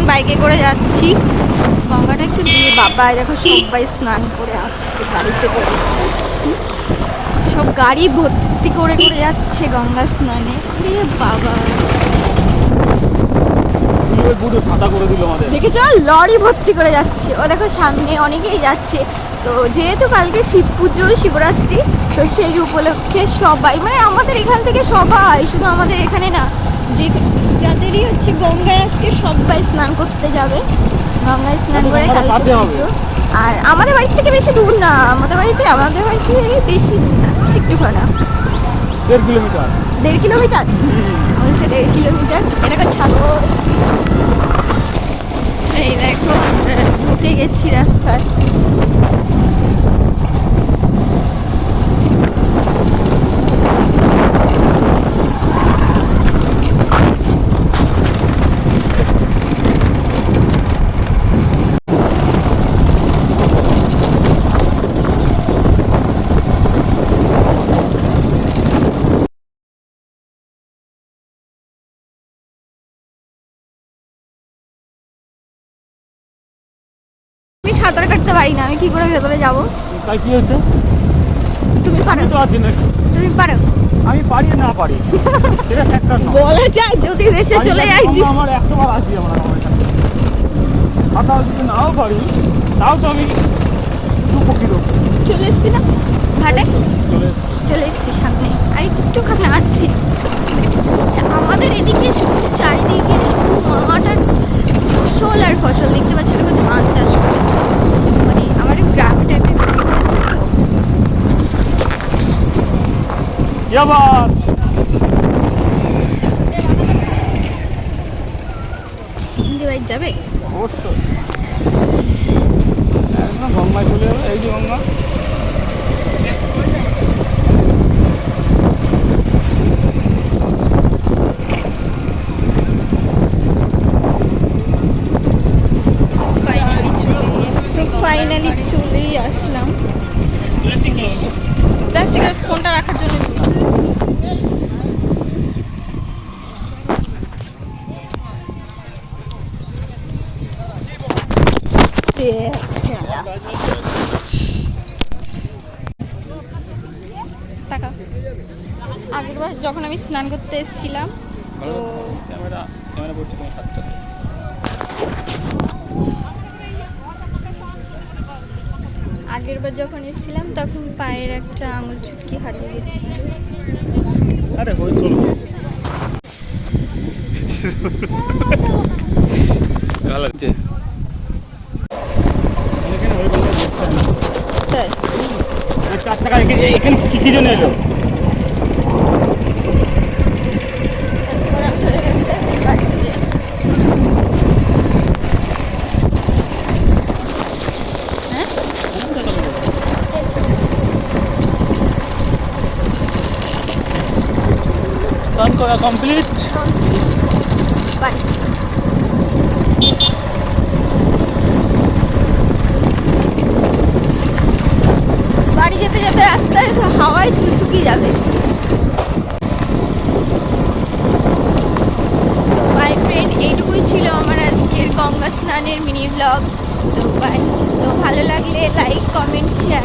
বাইকে করে যাচ্ছি, গঙ্গাটা একটু দিয়ে। বাবা দেখো সবাই স্নান করে আসছে গাড়িতে করে, সব গাড়ি ভর্তি করে করে যাচ্ছে গঙ্গা স্নানে। বাবা দেখে চল, লরি ভর্তি করে যাচ্ছে। ও দেখো সামনে অনেকেই যাচ্ছে। তো যেহেতু কালকে শিব পুজো, শিবরাত্রি, তো সেই উপলক্ষে সবাই, মানে আমাদের এখান থেকে সবাই, শুধু আমাদের এখানে না, যে যাদেরই হচ্ছে গঙ্গায় আজকে সবাই স্নান করতে যাবে। গঙ্গায় স্নান করে কালকে পুজো। আর আমাদের বাড়ি থেকে বেশি দূর না, আমাদের বাড়ি থেকে বেশি দূর না, একটু খানা 1.5 কিলোমিটার। 1.5 কিলোমিটার বলছে, 1.5 কিলোমিটার। এটা ছাড়ো, এই দেখো ঢুকে গেছি রাস্তায়। আমি সাঁতার কাটতে পারি না, আমি কি করে ভেতরে যাবো? তাই কি হয়েছে? তুমি পারো তো? তুমি পারো? আমি পারি না পারি এটা ফ্যাক্টর না, বলা যায় যদি ভেসে চলে যাই। আমার 100 বার আসি আমরা এখানে। সাঁতার যদি নাও পারি তাও তো আমি চলে এসছি না ঘাটে, চলে এসছি সামনে, আর একটুখানি আছে। আমাদের এদিকে শুধু চারিদিকে শুধু মাঠ আর ফসল আর ফসল দেখতে পাচ্ছি। দেখো ধান চাষ করেছে, মানে আমার গ্রাম টাইপের করেছে। হিন্দি বাইক যাবে অবশ্যই, একদম গঙ্গায় চলে যাবে। এই যে গঙ্গা, ফাইনালি চলেই আসলাম। প্লাস্টিকের ফোনটা রাখার জন্য টাকা। আগেরবার যখন আমি স্নান করতে এসেছিলাম, তো আগেরবার যখন এসেছিলাম তখন পায়ের একটা আঙুল চুটকি হারিয়ে গেছিল। আরে হই চলো ভালো লাগছে। এখানে ওই বলে দেখতে না, তাই 4 টাকা এখানে কি জন্য এলো? স্নান করা কমপ্লিট। বাড়ি যেতে যেতে রাস্তায় হাওয়ায় চুল শুকিয়ে যাবে। বাই ফ্রেন্ড, এইটুকুই ছিল আমার আজকের গঙ্গা স্নানের মিনি ব্লগ। তো বাই। তো ভালো লাগলে লাইক, কমেন্ট, শেয়ার